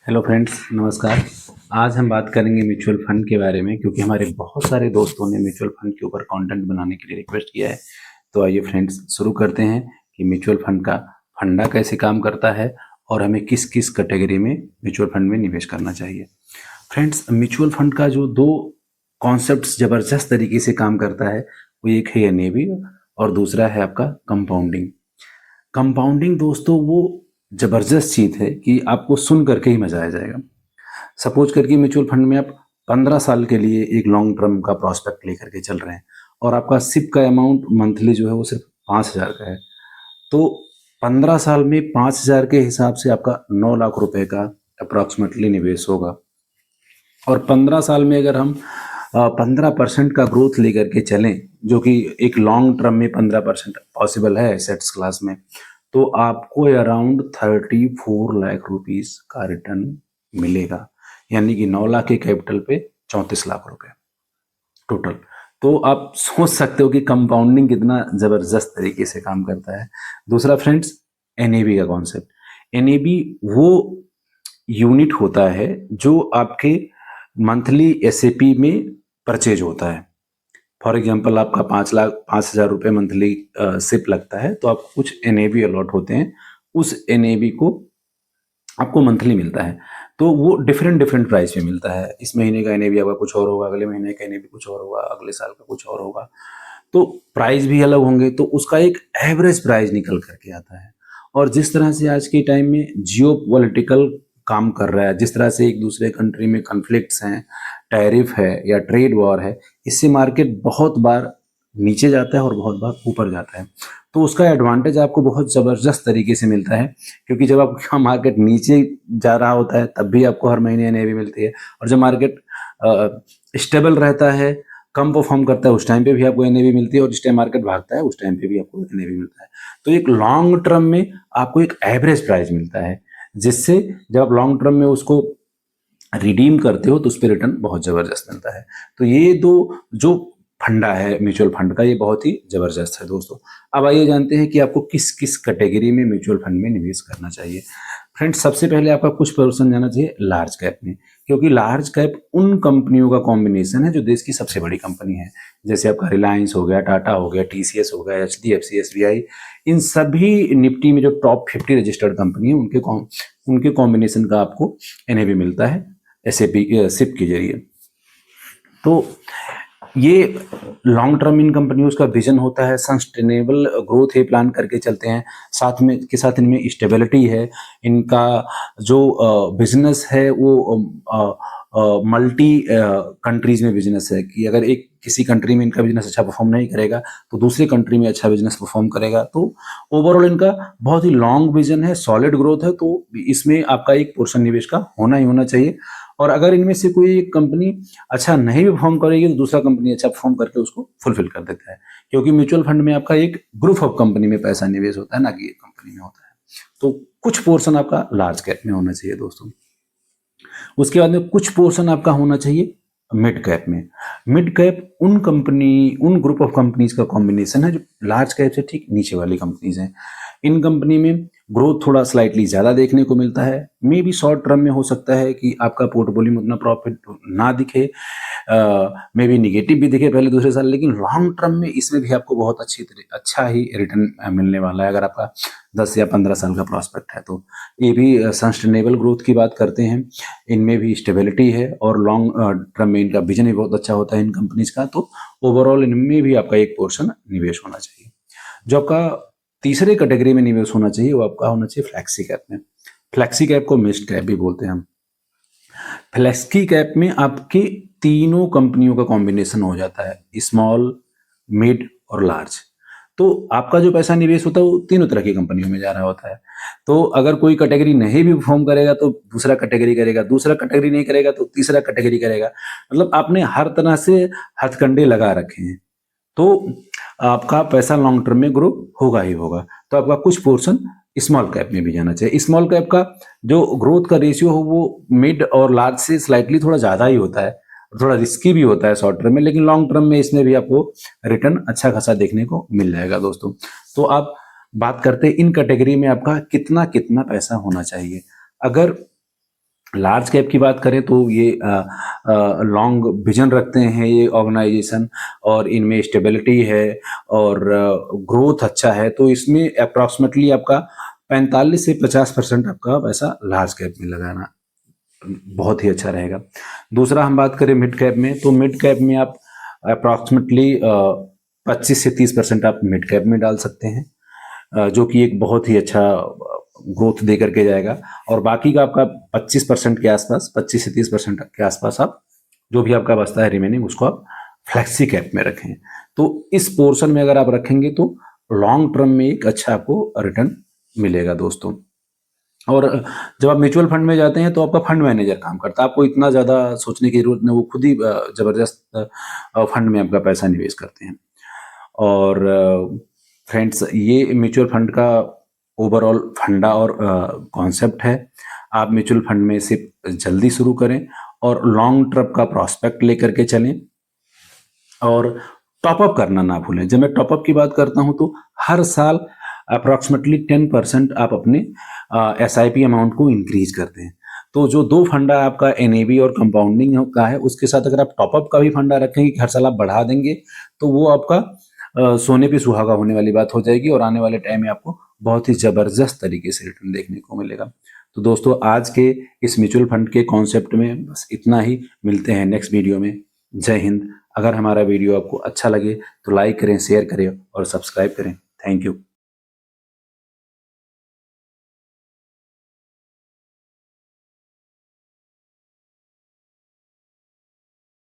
Hello friends, नमस्कार। आज हम बात करेंगे म्यूचुअल फंड के बारे में, क्योंकि हमारे बहुत सारे दोस्तों ने म्यूचुअल फंड के ऊपर कंटेंट बनाने के लिए रिक्वेस्ट किया है। तो आइए फ्रेंड्स, शुरू करते हैं कि म्यूचुअल फंड का फंडा कैसे काम करता है और हमें किस किस कैटेगरी में म्यूचुअल फंड में निवेश करना चाहिए। फ्रेंड्स, म्यूचुअल फंड का जो दो कॉन्सेप्ट ज़बरदस्त तरीके से काम करता है, वो एक है एनएवी और दूसरा है आपका कंपाउंडिंग। कंपाउंडिंग दोस्तों वो जबरदस्त चीज है कि आपको सुन करके ही मजा आ जाएगा। सपोज करके म्यूचुअल फंड में आप 15 साल के लिए एक लॉन्ग टर्म का प्रोस्पेक्ट लेकर के चल रहे हैं और आपका सिप का अमाउंट मंथली जो है वो सिर्फ 5,000 का है। तो 15 साल में 5,000 के हिसाब से आपका 9 लाख रुपए का अप्रॉक्सीमेटली निवेश होगा। और 15 साल में अगर हम 15% का ग्रोथ लेकर के चलें, जो कि एक लॉन्ग टर्म में 15% पॉसिबल है एसेट्स क्लास में, तो आपको अराउंड 34 लाख रुपीस का रिटर्न मिलेगा। यानी कि 9 लाख के कैपिटल पे 34 लाख रुपए टोटल। तो आप सोच सकते हो कि कंपाउंडिंग कितना जबरदस्त तरीके से काम करता है। दूसरा फ्रेंड्स, एनएबी का कॉन्सेप्ट। एनएबी वो यूनिट होता है जो आपके मंथली एसएपी में परचेज होता है। फॉर एग्जाम्पल, आपका 5,000 रुपये मंथली सिप लगता है, तो आपको कुछ एनएबी अलॉट होते हैं। उस एनएबी को आपको मंथली मिलता है, तो वो डिफरेंट डिफरेंट प्राइस में मिलता है। इस महीने का एनएबी आपका कुछ और होगा, अगले महीने का एनएबी कुछ और होगा, अगले साल का कुछ और होगा। तो प्राइस भी अलग होंगे, तो उसका एक एवरेज प्राइस निकल करके आता है। और जिस तरह से आज के टाइम में जियो पॉलिटिकल काम कर रहा है, जिस तरह से एक दूसरे कंट्री में कन्फ्लिक्ट्स हैं, टैरिफ है या ट्रेड वॉर है, इससे मार्केट बहुत बार नीचे जाता है और बहुत बार ऊपर जाता है। तो उसका एडवांटेज आपको बहुत ज़बरदस्त तरीके से मिलता है, क्योंकि जब आपका मार्केट नीचे जा रहा होता है तब भी आपको हर महीने एनएवी मिलती है, और जब मार्केट स्टेबल रहता है, कम परफॉर्म करता है, उस टाइम पे भी आपको एनएवी मिलती है, और जिस टाइम मार्केट भागता है उस टाइम पे भी आपको एनएवी मिलता है। तो एक लॉन्ग टर्म में आपको एक एवरेज प्राइस मिलता है, जिससे जब आप लॉन्ग टर्म में उसको रिडीम करते हो तो उस पर रिटर्न बहुत ज़बरदस्त मिलता है। तो ये दो जो फंडा है म्यूचुअल फंड का, ये बहुत ही ज़बरदस्त है दोस्तों। अब आइए जानते हैं कि आपको किस किस कैटेगरी में म्यूचुअल फंड में निवेश करना चाहिए। फ्रेंड्स, सबसे पहले आपका कुछ परसेंट जाना चाहिए लार्ज कैप में, क्योंकि लार्ज कैप उन कंपनियों का कॉम्बिनेशन है जो देश की सबसे बड़ी कंपनी है। जैसे आपका रिलायंस हो गया, टाटा हो गया, टीसीएस हो गया, एचडीएफसी, एसबीआई, इन सभी निफ्टी में जो टॉप 50 रजिस्टर्ड कंपनी है, उनके कॉम्बिनेशन का आपको एनएवी मिलता है एसएपी सिप के जरिए। तो ये लॉन्ग टर्म इन कंपनियों का विजन होता है, सस्टेनेबल ग्रोथ है, प्लान करके चलते हैं, साथ में के साथ इनमें स्टेबिलिटी है। इनका जो बिजनेस है वो मल्टी कंट्रीज में बिजनेस है, कि अगर एक किसी कंट्री में इनका बिजनेस अच्छा परफॉर्म नहीं करेगा तो दूसरी कंट्री में अच्छा बिजनेस परफॉर्म करेगा। तो ओवरऑल इनका बहुत ही लॉन्ग विजन है, सॉलिड ग्रोथ है, तो इसमें आपका एक पोर्शन निवेश का होना ही होना चाहिए। और अगर इनमें से कोई एक कंपनी अच्छा नहीं भी परफॉर्म करेगी तो दूसरा कंपनी अच्छा परफॉर्म करके उसको फुलफिल कर देता है, क्योंकि म्यूचुअल फंड में आपका एक ग्रुप ऑफ कंपनी में पैसा निवेश होता है, ना कि एक कंपनी में होता है। तो कुछ पोर्शन आपका लार्ज कैप में होना चाहिए दोस्तों। उसके बाद में कुछ पोर्शन आपका होना चाहिए मिड कैप में। मिड कैप उन ग्रुप ऑफ कंपनीज का कॉम्बिनेशन है जो लार्ज कैप से ठीक नीचे वाली कंपनीज हैं। इन कंपनी में ग्रोथ थोड़ा स्लाइटली ज़्यादा देखने को मिलता है। मे भी शॉर्ट टर्म में हो सकता है कि आपका पोर्टफोलियो में उतना प्रॉफिट ना दिखे, मे बी निगेटिव भी दिखे पहले दूसरे साल, लेकिन लॉन्ग टर्म में इसमें भी आपको बहुत अच्छा ही रिटर्न मिलने वाला है अगर आपका 10 या 15 साल का प्रॉस्पेक्ट है। तो ये भी सस्टेनेबल ग्रोथ की बात करते हैं, इनमें भी स्टेबिलिटी है, और लॉन्ग टर्म में इनका विजन भी बहुत अच्छा होता है इन कंपनीज का। तो ओवरऑल इनमें भी आपका एक पोर्शन निवेश होना चाहिए। जो आपका तीसरे कैटेगरी में निवेश होना चाहिए वो आपका होना चाहिए फ्लैक्सी कैप में। फ्लैक्सी कैप को मिस्ट कैप भी बोलते हैं हम। फ्लैक्सी कैप में आपके तीनों कंपनियों का कॉम्बिनेशन हो जाता है, स्मॉल, मिड और लार्ज। तो आपका जो पैसा निवेश होता है वो तीनों तरह की कंपनियों में जा रहा होता है। तो अगर कोई कैटेगरी नहीं भी परफॉर्म करेगा तो दूसरा कैटेगरी करेगा, दूसरा कैटेगरी नहीं करेगा तो तीसरा कैटेगरी करेगा। मतलब आपने हर तरह से हथकंडे लगा रखे हैं, तो आपका पैसा लॉन्ग टर्म में ग्रो होगा ही होगा। तो आपका कुछ पोर्शन स्मॉल कैप में भी जाना चाहिए। स्मॉल कैप का जो ग्रोथ का रेशियो हो वो मिड और लार्ज से स्लाइटली थोड़ा ज़्यादा ही होता है, थोड़ा रिस्की भी होता है शॉर्ट टर्म में, लेकिन लॉन्ग टर्म में इसमें भी आपको रिटर्न अच्छा खासा देखने को मिल जाएगा दोस्तों। तो आप बात करते हैं इन कैटेगरी में आपका कितना कितना पैसा होना चाहिए। अगर लार्ज कैप की बात करें तो ये लॉन्ग विजन रखते हैं ये ऑर्गेनाइजेशन, और इनमें स्टेबिलिटी है और ग्रोथ अच्छा है, तो इसमें अप्रॉक्सीमेटली आपका 45 से 50% आपका पैसा लार्ज कैप में लगाना बहुत ही अच्छा रहेगा। दूसरा हम बात करें मिड कैप में, तो मिड कैप में आप अप्रॉक्सीमेटली 25 से 30% आप मिड कैप में डाल सकते हैं, जो कि एक बहुत ही अच्छा ग्रोथ दे करके जाएगा। और बाकी का आपका 25% के आसपास, 25 से 30% के आसपास आप जो भी आपका बचता है रिमेनिंग, उसको आप फ्लेक्सी कैप में रखें। तो इस पोर्शन में अगर आप रखेंगे तो लॉन्ग टर्म में एक अच्छा आपको रिटर्न मिलेगा दोस्तों। और जब आप म्यूचुअल फंड में जाते हैं तो आपका फंड मैनेजर काम करता है, आपको इतना ज़्यादा सोचने की जरूरत नहीं, वो खुद ही ज़बरदस्त फंड में आपका पैसा निवेश करते हैं। और फ्रेंड्स, ये म्यूचुअल फंड का ओवरऑल फंडा और कॉन्सेप्ट है। आप म्यूचुअल फंड में सिर्फ जल्दी शुरू करें और लॉन्ग टर्म का प्रॉस्पेक्ट लेकर के चलें, और टॉपअप करना ना भूलें। जब मैं टॉपअप की बात करता हूं तो हर साल अप्रॉक्सीमेटली 10% आप अपने SIP अमाउंट को इंक्रीज करते हैं। तो जो दो फंडा आपका NAV और कंपाउंडिंग का है, उसके साथ अगर आप टॉपअप का भी फंडा रखेंगे कि हर साल आप बढ़ा देंगे, तो वो आपका सोने पे सुहागा होने वाली बात हो जाएगी, और आने वाले टाइम में आपको बहुत ही जबरदस्त तरीके से रिटर्न देखने को मिलेगा। तो दोस्तों, आज के इस म्यूचुअल फंड के कॉन्सेप्ट में बस इतना ही। मिलते हैं नेक्स्ट वीडियो में। जय हिंद। अगर हमारा वीडियो आपको अच्छा लगे तो लाइक करें, शेयर करें और सब्सक्राइब करें। Thank you.